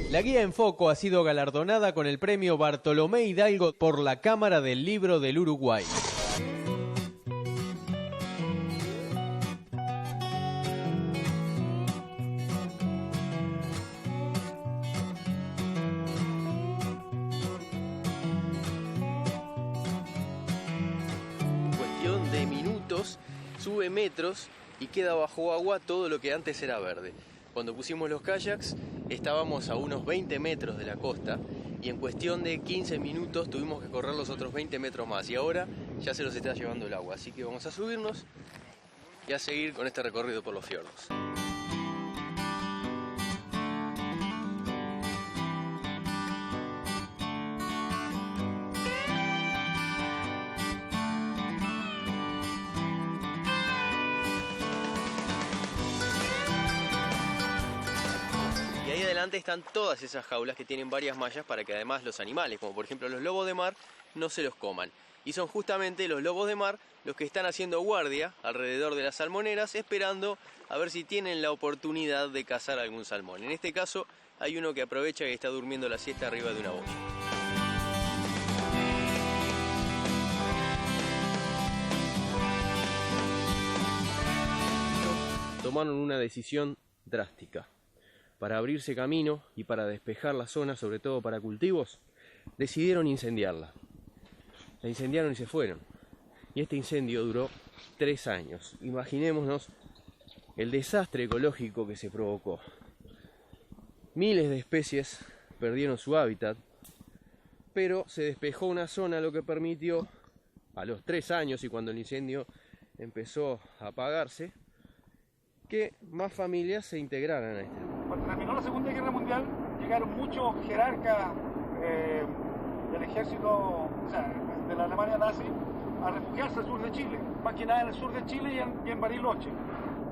La guía en foco ha sido galardonada con el premio Bartolomé Hidalgo por la Cámara del Libro del Uruguay. Cuestión de minutos, sube metros y queda bajo agua todo lo que antes era verde. Cuando pusimos los kayaks estábamos a unos 20 metros de la costa y en cuestión de 15 minutos tuvimos que correr los otros 20 metros más y ahora ya se los está llevando el agua, así que vamos a subirnos y a seguir con este recorrido por los fiordos. Y ahí adelante están todas esas jaulas que tienen varias mallas para que además los animales, como por ejemplo los lobos de mar, no se los coman. Y son justamente los lobos de mar los que están haciendo guardia alrededor de las salmoneras, esperando a ver si tienen la oportunidad de cazar algún salmón. En este caso hay uno que aprovecha y está durmiendo la siesta arriba de una boya. Tomaron una decisión drástica. Para abrirse camino y para despejar la zona, sobre todo para cultivos, decidieron incendiarla. La incendiaron y se fueron. Y este incendio duró 3 años. Imaginémonos el desastre ecológico que se provocó. Miles de especies perdieron su hábitat, pero se despejó una zona, lo que permitió, a los 3 años y cuando el incendio empezó a apagarse, que más familias se integraran a este lugar. Cuando terminó la Segunda Guerra Mundial, llegaron muchos jerarcas del ejército, o sea, de la Alemania nazi, a refugiarse al sur de Chile, más que nada en el sur de Chile y en Bariloche.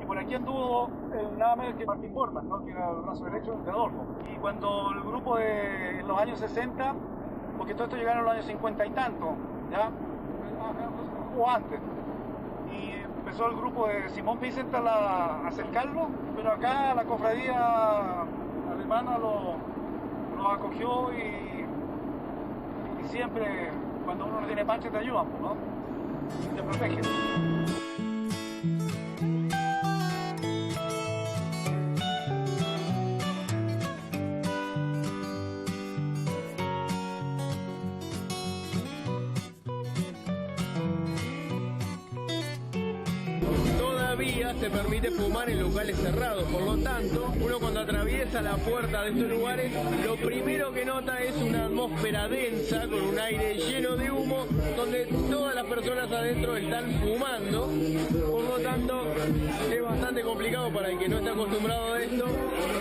Y por aquí anduvo nada menos que Martín Bormann, ¿no? Que era el brazo derecho de Adolfo. Y cuando el grupo en los años 60, porque todo esto llegaron en los años 50 y tanto, ¿ya? O antes. Y empezó el grupo de Simón Vicent a acercarlo, pero acá la cofradía alemana lo acogió y siempre, cuando uno no tiene pancha, te ayudan, ¿no? Te protegen. Se permite fumar en locales cerrados, por lo tanto, uno cuando atraviesa la puerta de estos lugares, lo primero que nota es una atmósfera densa, con un aire lleno de humo, donde todas las personas adentro están fumando, por lo tanto, es bastante complicado para el que no está acostumbrado a esto,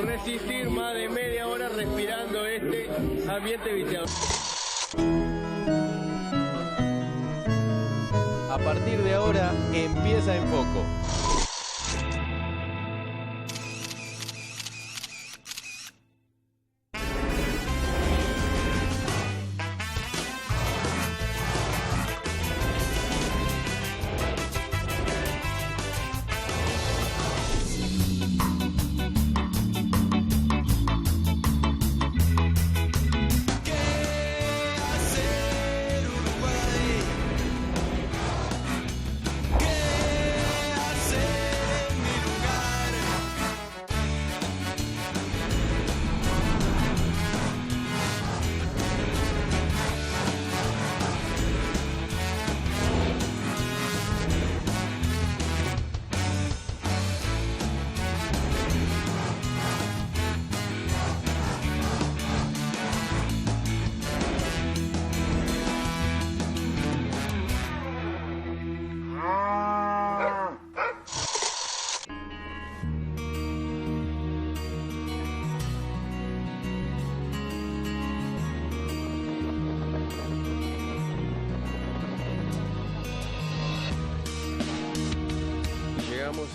resistir más de media hora respirando este ambiente viciado. A partir de ahora empieza En Foco.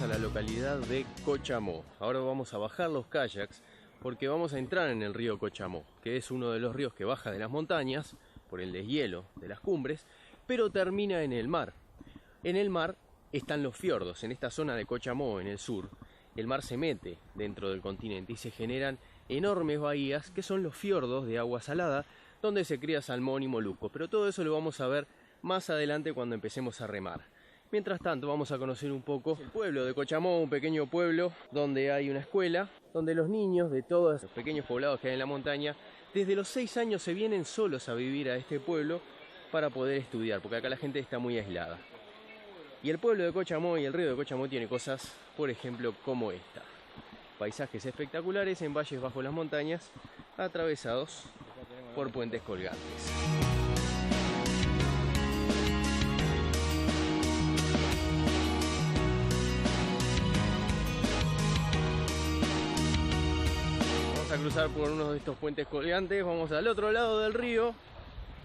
A la localidad de Cochamó. Ahora vamos a bajar los kayaks porque vamos a entrar en el río Cochamó, que es uno de los ríos que baja de las montañas por el deshielo de las cumbres, pero termina en el mar. En el mar están los fiordos. En esta zona de Cochamó, en el sur, el mar se mete dentro del continente y se generan enormes bahías que son los fiordos de agua salada, donde se cría salmón y molusco. Pero todo eso lo vamos a ver más adelante cuando empecemos a remar. Mientras tanto vamos a conocer un poco el pueblo de Cochamó, un pequeño pueblo donde hay una escuela, donde los niños de todos los pequeños poblados que hay en la montaña, desde los 6 años se vienen solos a vivir a este pueblo para poder estudiar, porque acá la gente está muy aislada. Y el pueblo de Cochamó y el río de Cochamó tiene cosas, por ejemplo, como esta. Paisajes espectaculares en valles bajo las montañas, atravesados por puentes colgantes. Vamos a cruzar por uno de estos puentes colgantes, vamos al otro lado del río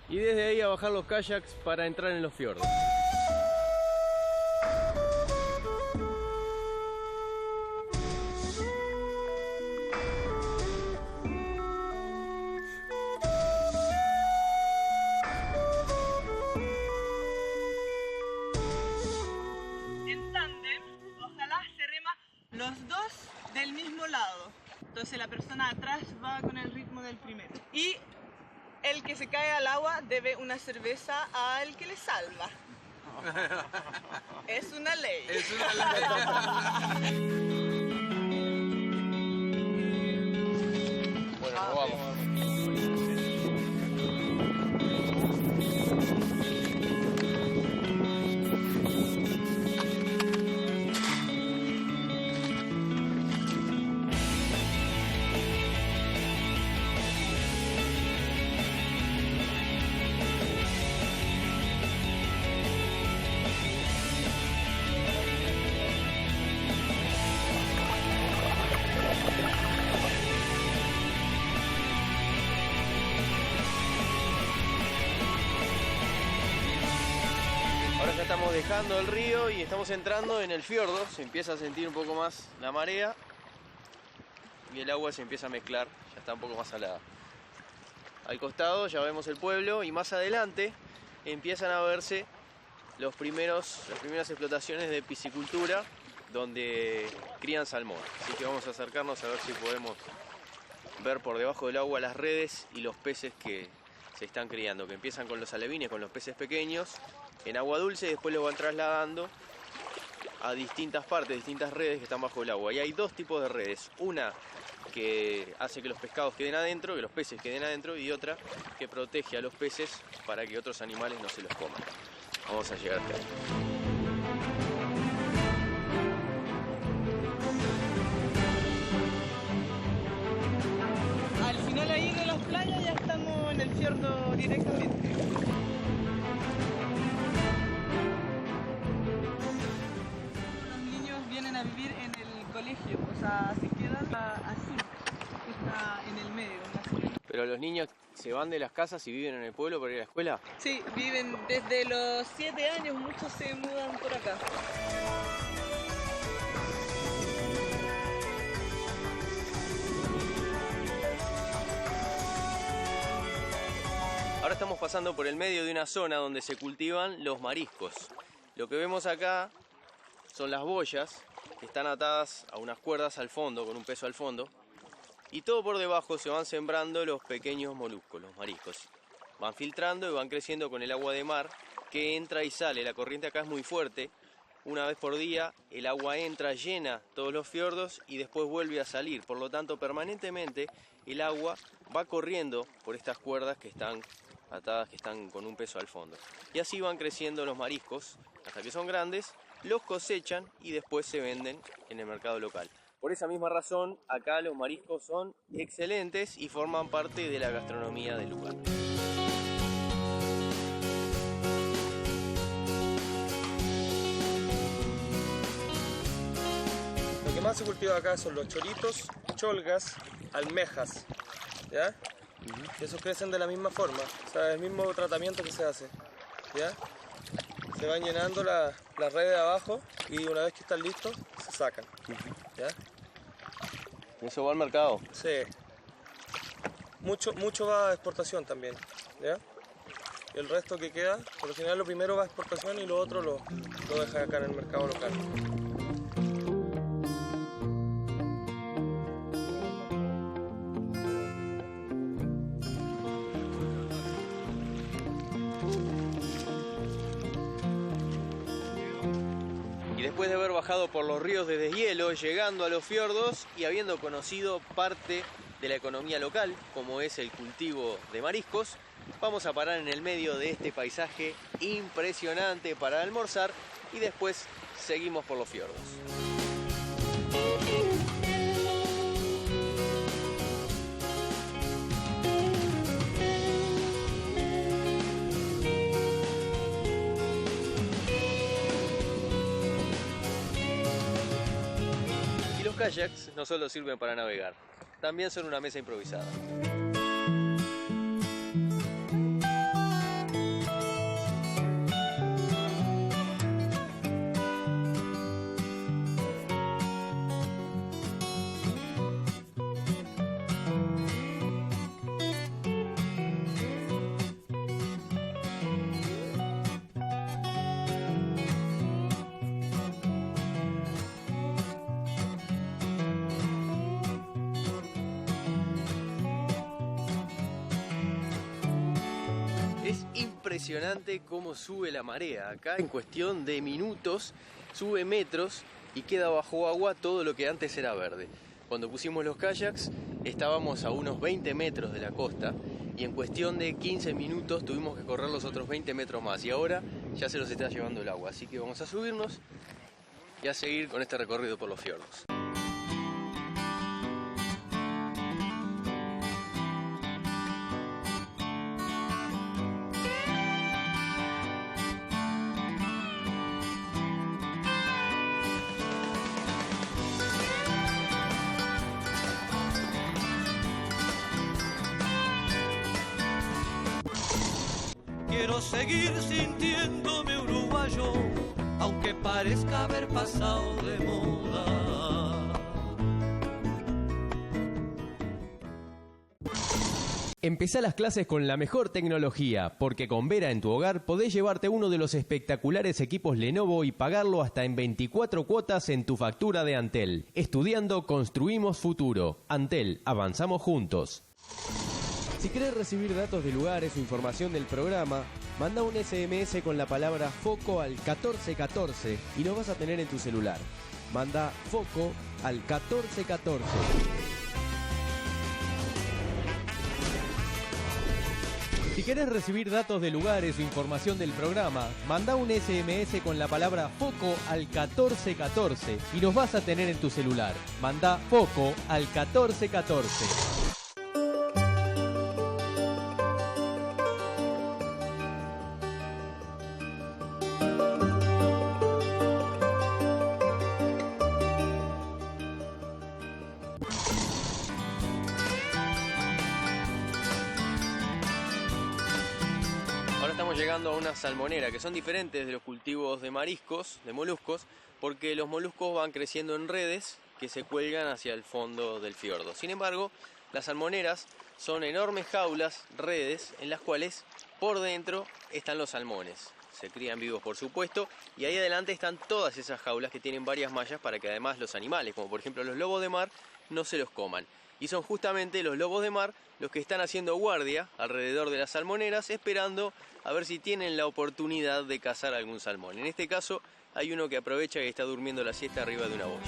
y desde ahí a bajar los kayaks para entrar en los fiordos. Los dos del mismo lado. Entonces la persona atrás va con el ritmo del primero. Y el que se cae al agua debe una cerveza al que le salva. Es una ley. Es una ley. Bueno, nos vamos. Ahora ya estamos dejando el río y estamos entrando en el fiordo. Se empieza a sentir un poco más la marea y el agua se empieza a mezclar, ya está un poco más salada. Al costado ya vemos el pueblo y más adelante empiezan a verse las primeras explotaciones de piscicultura donde crían salmón. Así que vamos a acercarnos a ver si podemos ver por debajo del agua las redes y los peces que se están criando, que empiezan con los alevines, con los peces pequeños en agua dulce y después lo van trasladando a distintas partes, distintas redes que están bajo el agua. Y hay dos tipos de redes, una que hace que los pescados queden adentro, que los peces queden adentro, y otra que protege a los peces para que otros animales no se los coman. Vamos a llegar hasta ahí. Al final ahí de las playas ya estamos en el fiordo directamente. Los niños vienen a vivir en el colegio, o sea, se quedan así, que está en el medio. ¿Pero los niños se van de las casas y viven en el pueblo para ir a la escuela? Sí, viven desde los 7 años, muchos se mudan por acá. Ahora estamos pasando por el medio de una zona donde se cultivan los mariscos. Lo que vemos acá son las boyas que están atadas a unas cuerdas al fondo, con un peso al fondo. Y todo por debajo se van sembrando los pequeños moluscos, los mariscos. Van filtrando y van creciendo con el agua de mar que entra y sale. La corriente acá es muy fuerte. Una vez por día el agua entra, llena todos los fiordos y después vuelve a salir. Por lo tanto, permanentemente el agua va corriendo por estas cuerdas que están atadas, que están con un peso al fondo. Y así van creciendo los mariscos hasta que son grandes, los cosechan y después se venden en el mercado local. Por esa misma razón, acá los mariscos son excelentes y forman parte de la gastronomía del lugar. Lo que más se cultiva acá son los choritos, cholgas, almejas, ¿ya? Y esos crecen de la misma forma, o sea, el mismo tratamiento que se hace, ¿ya? Se van llenando las redes de abajo y una vez que están listos, se sacan, ¿ya? ¿Eso va al mercado? Sí. Mucho va a exportación también, ¿ya? Y el resto que queda, por lo general lo primero va a exportación y lo otro lo deja acá en el mercado local. bajado por los ríos de deshielo, llegando a los fiordos y habiendo conocido parte de la economía local, como es el cultivo de mariscos, vamos a parar en el medio de este paisaje impresionante para almorzar y después seguimos por los fiordos. Y los kayaks no solo sirven para navegar, también son una mesa improvisada. Es impresionante cómo sube la marea. Acá en cuestión de minutos sube metros y queda bajo agua todo lo que antes era verde. Cuando pusimos los kayaks estábamos a unos 20 metros de la costa y en cuestión de 15 minutos tuvimos que correr los otros 20 metros más y ahora ya se los está llevando el agua. Así que vamos a subirnos y a seguir con este recorrido por los fiordos. Quiero seguir sintiéndome uruguayo, aunque parezca haber pasado de moda. Empezá las clases con la mejor tecnología, porque con Vera en tu hogar podés llevarte uno de los espectaculares equipos Lenovo y pagarlo hasta en 24 cuotas en tu factura de Antel. Estudiando construimos futuro. Antel, avanzamos juntos. Si querés recibir datos de lugares o información del programa, manda un SMS con la palabra FOCO al 1414 y lo vas a tener en tu celular. Manda FOCO al 1414. Si querés recibir datos de lugares o información del programa, manda un SMS con la palabra FOCO al 1414 y los vas a tener en tu celular. Manda FOCO al 1414. Ahora estamos llegando a una salmonera, que son diferentes de los cultivos de mariscos, de moluscos, porque los moluscos van creciendo en redes que se cuelgan hacia el fondo del fiordo. Sin embargo, las salmoneras son enormes jaulas, redes, en las cuales por dentro están los salmones. Se crían vivos, por supuesto, y ahí adelante están todas esas jaulas que tienen varias mallas para que además los animales, como por ejemplo los lobos de mar, no se los coman. Y son justamente los lobos de mar los que están haciendo guardia alrededor de las salmoneras, esperando a ver si tienen la oportunidad de cazar algún salmón. En este caso hay uno que aprovecha y está durmiendo la siesta arriba de una boya.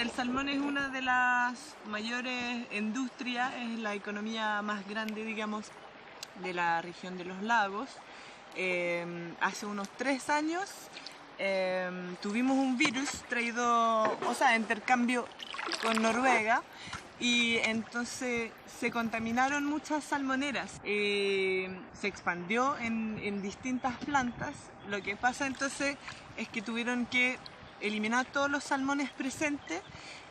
El salmón es una de las mayores industrias, es la economía más grande, digamos, de la región de los lagos. Hace unos 3 años tuvimos un virus traído, intercambio con Noruega, y entonces se contaminaron muchas salmoneras. Se expandió en distintas plantas. Lo que pasa entonces es que tuvieron que eliminar todos los salmones presentes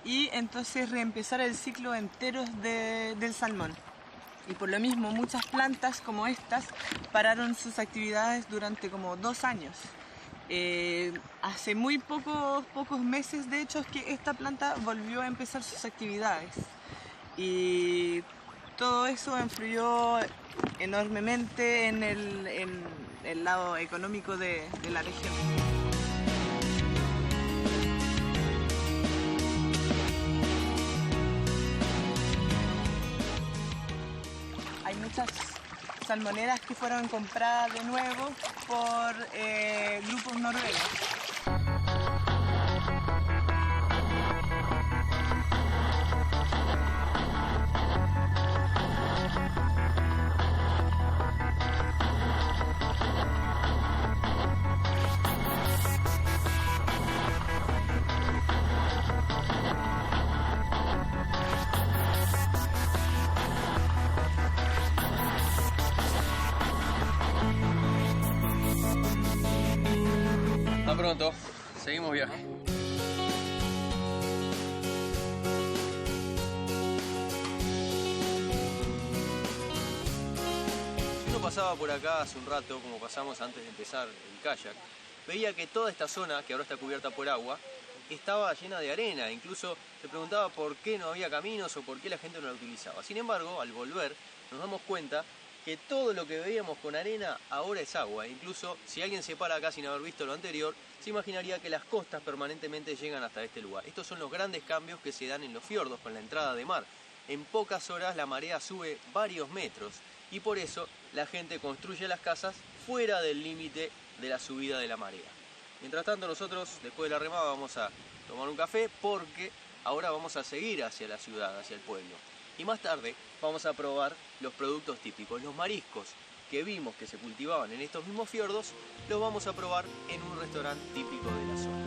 y entonces reempezar el ciclo entero del salmón. Y por lo mismo muchas plantas como estas pararon sus actividades durante como 2 años. Hace muy pocos meses de hecho es que esta planta volvió a empezar sus actividades y todo eso influyó enormemente en el lado económico de la región. muchas salmoneras que fueron compradas de nuevo por grupos noruegos. Hasta pronto, seguimos viaje. Si uno pasaba por acá hace un rato, como pasamos antes de empezar el kayak, veía que toda esta zona, que ahora está cubierta por agua, estaba llena de arena. Incluso se preguntaba por qué no había caminos o por qué la gente no la utilizaba. Sin embargo, al volver, nos damos cuenta que todo lo que veíamos con arena ahora es agua. Incluso si alguien se para acá sin haber visto lo anterior, se imaginaría que las costas permanentemente llegan hasta este lugar. Estos son los grandes cambios que se dan en los fiordos con la entrada de mar. En pocas horas la marea sube varios metros y por eso la gente construye las casas fuera del límite de la subida de la marea. Mientras tanto, nosotros después de la remada vamos a tomar un café porque ahora vamos a seguir hacia la ciudad, hacia el pueblo. Y más tarde vamos a probar los productos típicos, los mariscos que vimos que se cultivaban en estos mismos fiordos, los vamos a probar en un restaurante típico de la zona.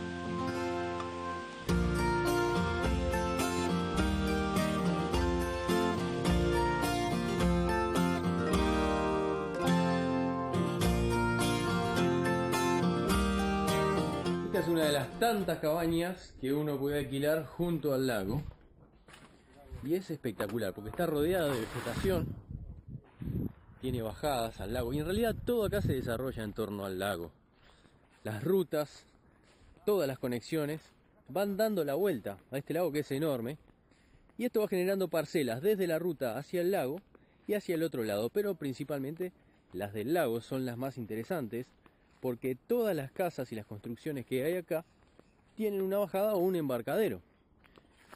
Esta es una de las tantas cabañas que uno puede alquilar junto al lago. Y es espectacular porque está rodeada de vegetación, tiene bajadas al lago y en realidad todo acá se desarrolla en torno al lago. Las rutas, todas las conexiones van dando la vuelta a este lago que es enorme y esto va generando parcelas desde la ruta hacia el lago y hacia el otro lado, pero principalmente las del lago son las más interesantes porque todas las casas y las construcciones que hay acá tienen una bajada o un embarcadero.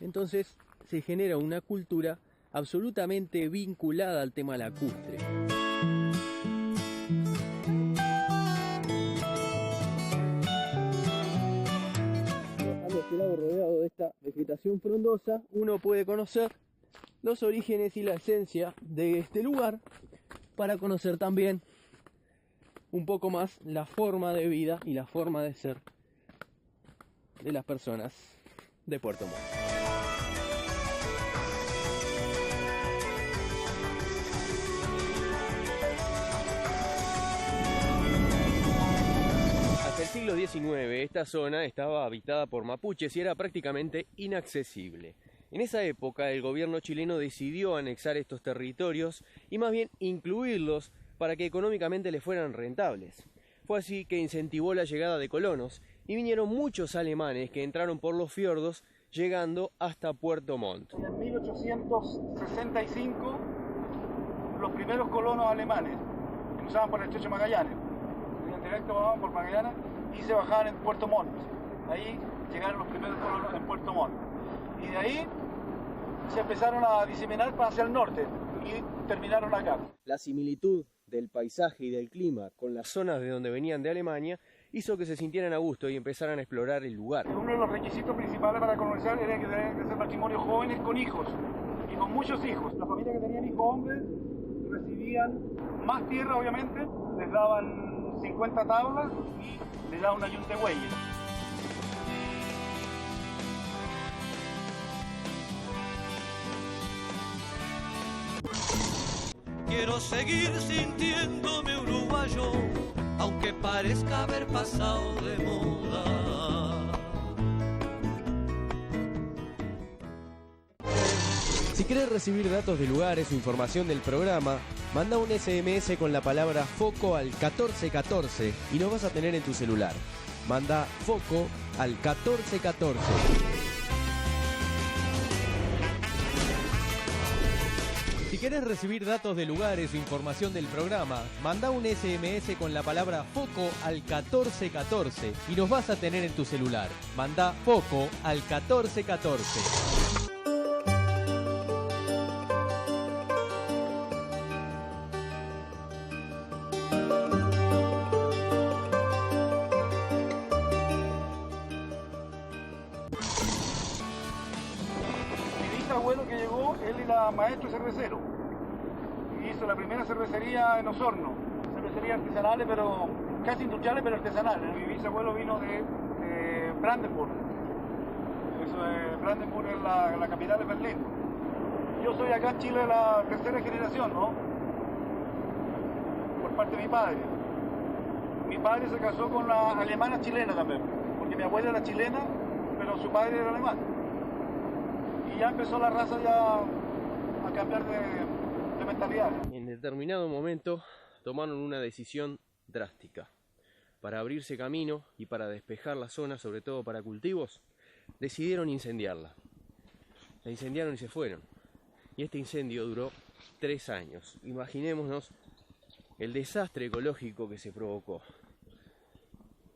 Entonces se genera una cultura absolutamente vinculada al tema lacustre. Bajando este lago rodeado de esta vegetación frondosa, uno puede conocer los orígenes y la esencia de este lugar para conocer también un poco más la forma de vida y la forma de ser de las personas de Puerto Montt. Hasta el siglo XIX esta zona estaba habitada por mapuches y era prácticamente inaccesible. En esa época el gobierno chileno decidió anexar estos territorios y más bien incluirlos para que económicamente les fueran rentables. Fue así que incentivó la llegada de colonos y vinieron muchos alemanes que entraron por los fiordos llegando hasta Puerto Montt. En 1865 los primeros colonos alemanes cruzaban por el Estrecho de Magallanes, venían directo por Magallanes y se bajaban en Puerto Montt. Ahí llegaron los primeros colonos en Puerto Montt y de ahí se empezaron a diseminar hacia el norte y terminaron acá. La similitud del paisaje y del clima con las zonas de donde venían de Alemania hizo que se sintieran a gusto y empezaran a explorar el lugar. Uno de los requisitos principales para colonizar era que debían ser matrimonios jóvenes con hijos y con muchos hijos. Las familias que tenían hijos hombres recibían más tierra, obviamente, les daban 50 tablas y les daban una yunta de bueyes. Quiero seguir sintiéndome uruguayo, aunque parezca haber pasado de moda. Si querés recibir datos de lugares o información del programa, manda un SMS con la palabra FOCO al 1414 y nos vas a tener en tu celular. Manda FOCO al 1414. Si querés recibir datos de lugares o información del programa, manda un SMS con la palabra FOCO al 1414 y nos vas a tener en tu celular. Manda FOCO al 1414. bisabuelo que llegó, él era maestro cervecero. Hizo la primera cervecería en Osorno. Cervecerías artesanales, pero casi industriales, pero artesanales. Mi bisabuelo vino de Brandenburg. Brandenburg es la capital de Berlín. Yo soy acá en Chile la tercera generación, ¿no? Por parte de mi padre. Mi padre se casó con una alemana chilena también, porque mi abuela era chilena, pero su padre era alemán. Y ya empezó la raza ya a cambiar de mentalidad. En determinado momento tomaron una decisión drástica. Para abrirse camino y para despejar la zona, sobre todo para cultivos, decidieron incendiarla. La incendiaron y se fueron. Y este incendio duró 3 años. Imaginémonos el desastre ecológico que se provocó.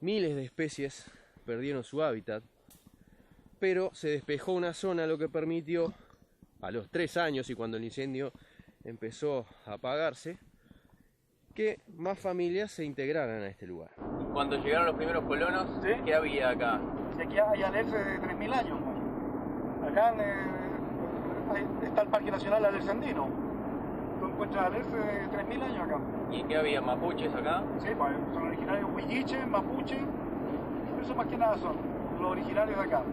Miles de especies perdieron su hábitat, pero se despejó una zona, lo que permitió, a los 3 años y cuando el incendio empezó a apagarse, que más familias se integraran a este lugar. Cuando llegaron los primeros colonos, ¿sí? ¿Qué había acá? Si aquí hay alerce de 3.000 años. Acá está el Parque Nacional Alercandino. Tú encuentras alerce de 3.000 años acá. ¿Y qué había? ¿Mapuches acá? Sí, pues, son originarios huilliche, mapuche. Eso más que nada son los originarios de acá.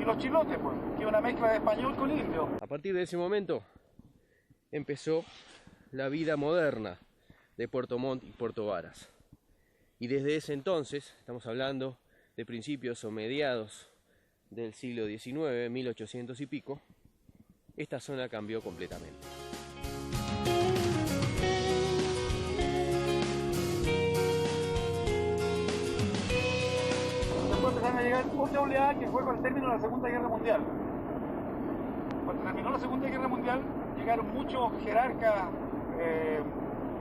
Y los chilotes, pues, que es una mezcla de español con indio. A partir de ese momento empezó la vida moderna de Puerto Montt y Puerto Varas. Y desde ese entonces, estamos hablando de principios o mediados del siglo XIX, 1800 y pico, esta zona cambió completamente. Después empezaron a llegar otra oleada que fue con el término de la Segunda Guerra Mundial. Cuando terminó la Segunda Guerra Mundial, llegaron muchos jerarcas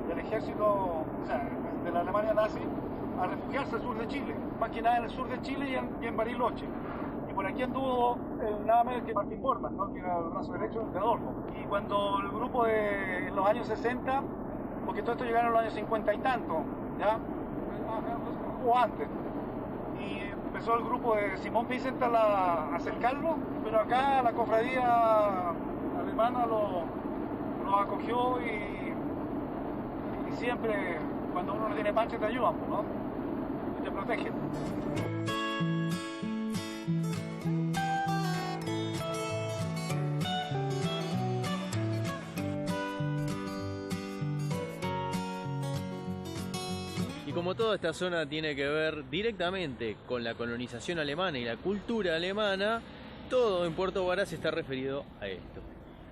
del ejército, o sea, de la Alemania nazi, a refugiarse al sur de Chile, más que nada en el sur de Chile y en Bariloche. Y por aquí anduvo nada menos que Martín Bormann, ¿no? Que era el brazo derecho de Adolfo. Y cuando el grupo en los años 60, porque todo esto llegaron en los años 50 y tanto, ¿ya? O antes. Y empezó el grupo de Simón Vicent a acercarlo, pero acá la cofradía alemana lo acogió y siempre, cuando uno no tiene pancha, te ayudan, ¿no? Y te protegen. Y como toda esta zona tiene que ver directamente con la colonización alemana y la cultura alemana, todo en Puerto Varas está referido a esto.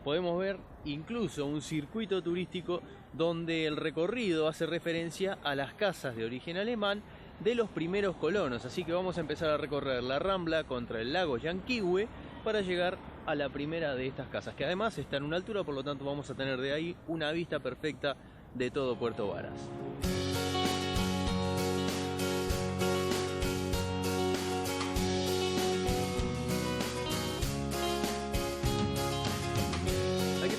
Podemos ver incluso un circuito turístico donde el recorrido hace referencia a las casas de origen alemán de los primeros colonos. Así que vamos a empezar a recorrer la Rambla contra el lago Llanquihue para llegar a la primera de estas casas, que además está en una altura, por lo tanto vamos a tener de ahí una vista perfecta de todo Puerto Varas.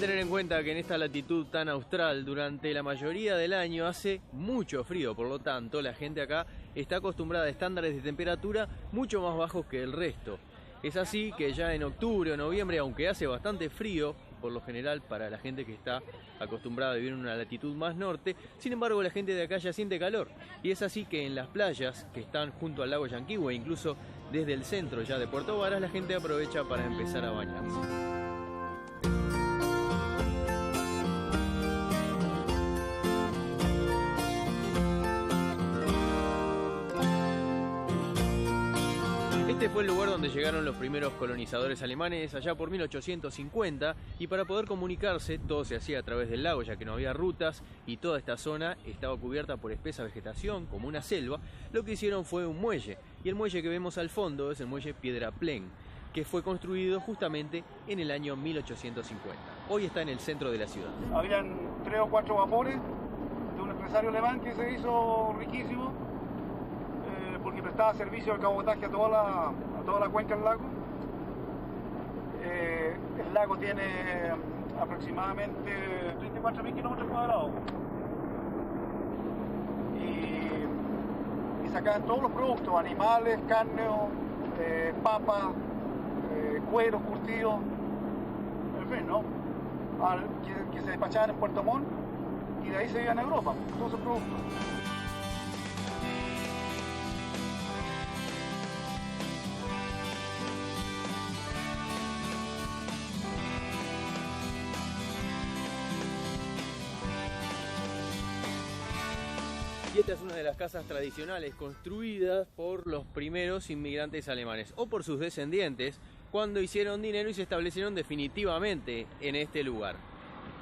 Tener en cuenta que en esta latitud tan austral durante la mayoría del año hace mucho frío, por lo tanto la gente acá está acostumbrada a estándares de temperatura mucho más bajos que el resto. Es así que ya en octubre o noviembre, aunque hace bastante frío, por lo general para la gente que está acostumbrada a vivir en una latitud más norte, sin embargo la gente de acá ya siente calor. Y es así que en las playas que están junto al lago Llanquihue, incluso desde el centro ya de Puerto Varas, la gente aprovecha para empezar a bañarse. Este fue el lugar donde llegaron los primeros colonizadores alemanes allá por 1850, y para poder comunicarse todo se hacía a través del lago, ya que no había rutas y toda esta zona estaba cubierta por espesa vegetación como una selva. Lo que hicieron fue un muelle, y el muelle que vemos al fondo es el muelle Piedraplén, que fue construido justamente en el año 1850. Hoy está en el centro de la ciudad. Habían 3 o 4 vapores de un empresario alemán que se hizo riquísimo porque prestaba servicio de cabotaje a toda la cuenca del lago. El lago tiene aproximadamente 34.000 kilómetros cuadrados y sacaban todos los productos, animales, carne, papas, cueros curtidos, café, ¿no? Que se despachaban en Puerto Montt y de ahí se iban a Europa, todos esos productos. Y esta es una de las casas tradicionales construidas por los primeros inmigrantes alemanes o por sus descendientes cuando hicieron dinero y se establecieron definitivamente en este lugar.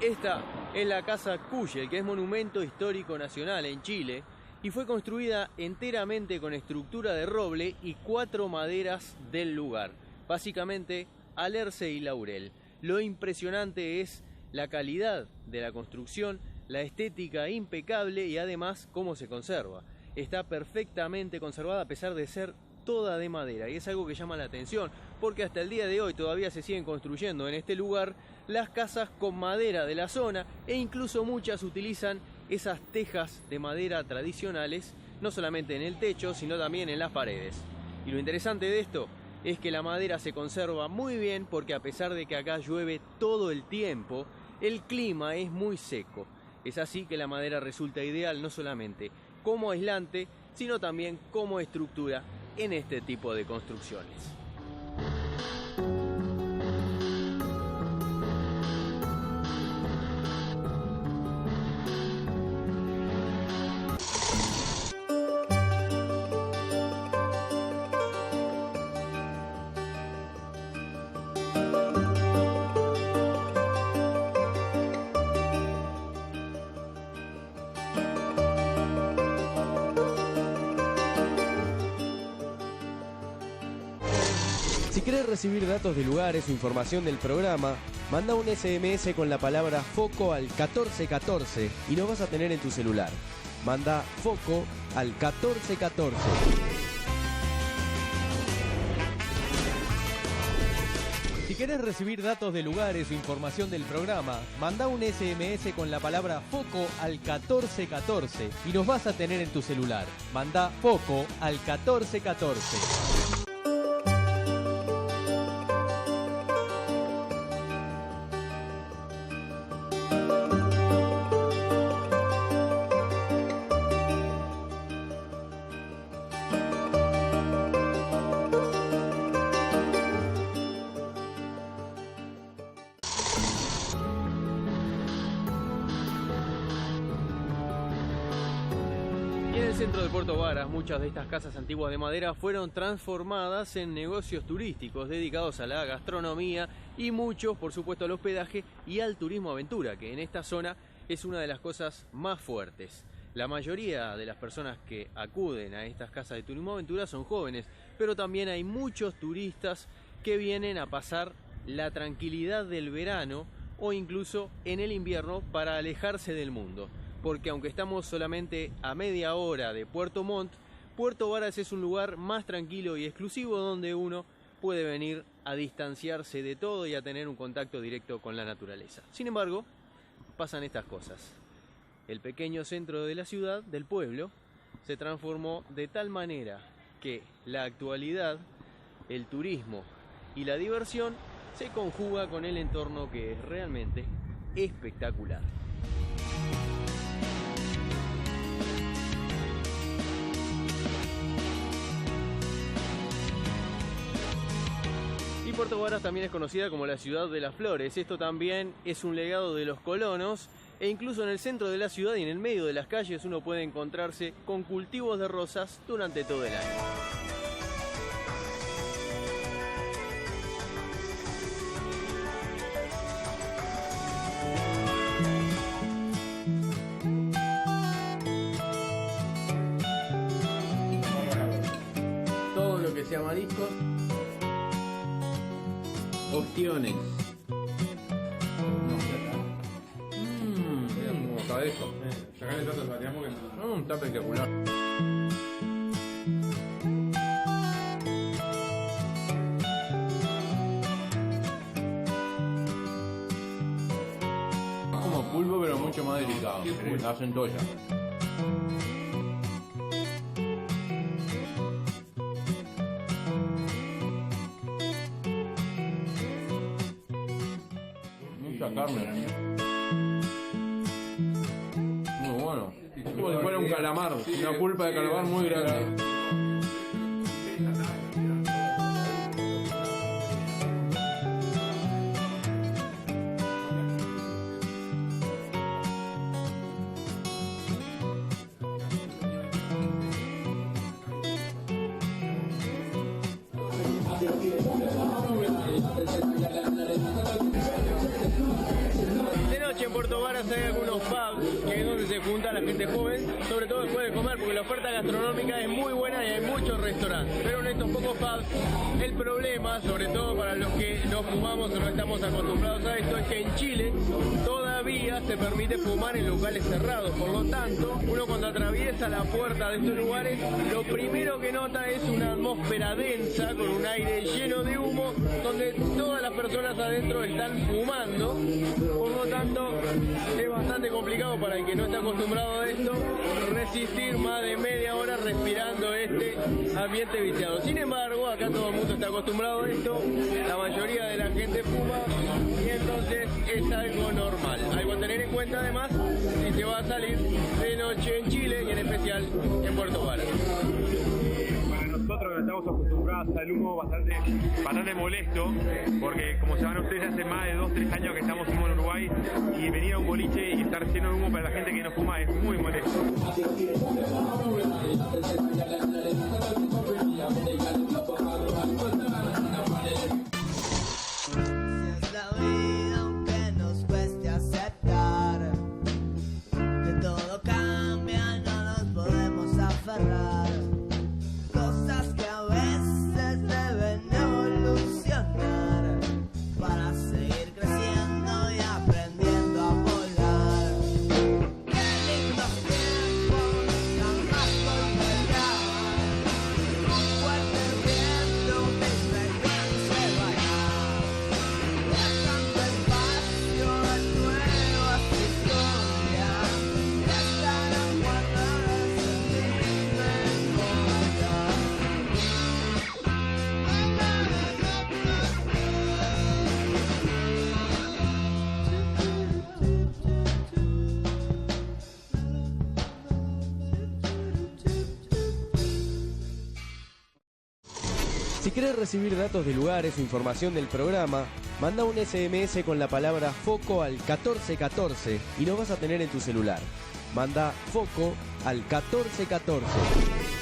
Esta es la casa Kuschel, que es monumento histórico nacional en Chile y fue construida enteramente con estructura de roble y 4 maderas del lugar, básicamente alerce y laurel. Lo impresionante es la calidad de la construcción, la estética impecable y además cómo se conserva. Está perfectamente conservada a pesar de ser toda de madera y es algo que llama la atención porque hasta el día de hoy todavía se siguen construyendo en este lugar las casas con madera de la zona e incluso muchas utilizan esas tejas de madera tradicionales no solamente en el techo sino también en las paredes. Y lo interesante de esto es que la madera se conserva muy bien porque a pesar de que acá llueve todo el tiempo, el clima es muy seco. Es así que la madera resulta ideal no solamente como aislante, sino también como estructura en este tipo de construcciones. Si querés recibir datos de lugares o información del programa, manda un SMS con la palabra FOCO al 1414 y nos vas a tener en tu celular. Manda FOCO al 1414. Si querés recibir datos de lugares o información del programa, manda un SMS con la palabra FOCO al 1414 y nos vas a tener en tu celular. Manda FOCO al 1414. En el centro de Puerto Varas, muchas de estas casas antiguas de madera fueron transformadas en negocios turísticos dedicados a la gastronomía y muchos, por supuesto, al hospedaje y al turismo aventura, que en esta zona es una de las cosas más fuertes. La mayoría de las personas que acuden a estas casas de turismo aventura son jóvenes, pero también hay muchos turistas que vienen a pasar la tranquilidad del verano o incluso en el invierno para alejarse del mundo. Porque aunque estamos solamente a media hora de Puerto Montt, Puerto Varas es un lugar más tranquilo y exclusivo donde uno puede venir a distanciarse de todo y a tener un contacto directo con la naturaleza. Sin embargo, pasan estas cosas. El pequeño centro de la ciudad, del pueblo, se transformó de tal manera que la actualidad, el turismo y la diversión se conjuga con el entorno que es realmente espectacular. Y Puerto Varas también es conocida como la ciudad de las flores. Esto también es un legado de los colonos e incluso en el centro de la ciudad y en el medio de las calles uno puede encontrarse con cultivos de rosas durante todo el año. Todo lo que sea mariscos. Ostiones. Como cabeza. Sacale tanto Sebastián porque no. Está espectacular. Como pulpo pero mucho más delicado. La centolla. Mucha carne. Muy bueno. Es como si fuera un calamar, una pulpa de calamar muy grande. De noche en Puerto Varas hay algunos pubs que es donde se junta la gente joven, sobre todo después de comer, porque la oferta gastronómica es muy buena y hay muchos restaurantes. Pero en estos pocos pubs, el problema, sobre todo para los que no fumamos o no estamos acostumbrados a esto, es que en Chile todavía se permite fumar en locales cerrados. Por lo tanto, uno cuando atraviesa la puerta de estos lugares, lo primero que nota es una atmósfera densa, con un aire lleno de humo, donde todas las personas adentro están fumando. Por lo tanto, es bastante complicado para el que no está acostumbrado a esto resistir más de media hora respirando este ambiente viciado. Sin embargo, acá todo el mundo está acostumbrado a esto, la mayoría de la gente fuma y entonces es algo normal. Algo a tener en cuenta además si se va a salir de noche en Chile y en especial en Puerto Varas. Nosotros que estamos acostumbrados al humo bastante molesto, porque como saben ustedes, hace más de 2-3 años que estamos fumando en Uruguay y venir a un boliche y estar lleno de humo para la gente que no fuma es muy molesto. Si querés recibir datos de lugares o información del programa, manda un SMS con la palabra FOCO al 1414 y nos vas a tener en tu celular. Manda FOCO al 1414.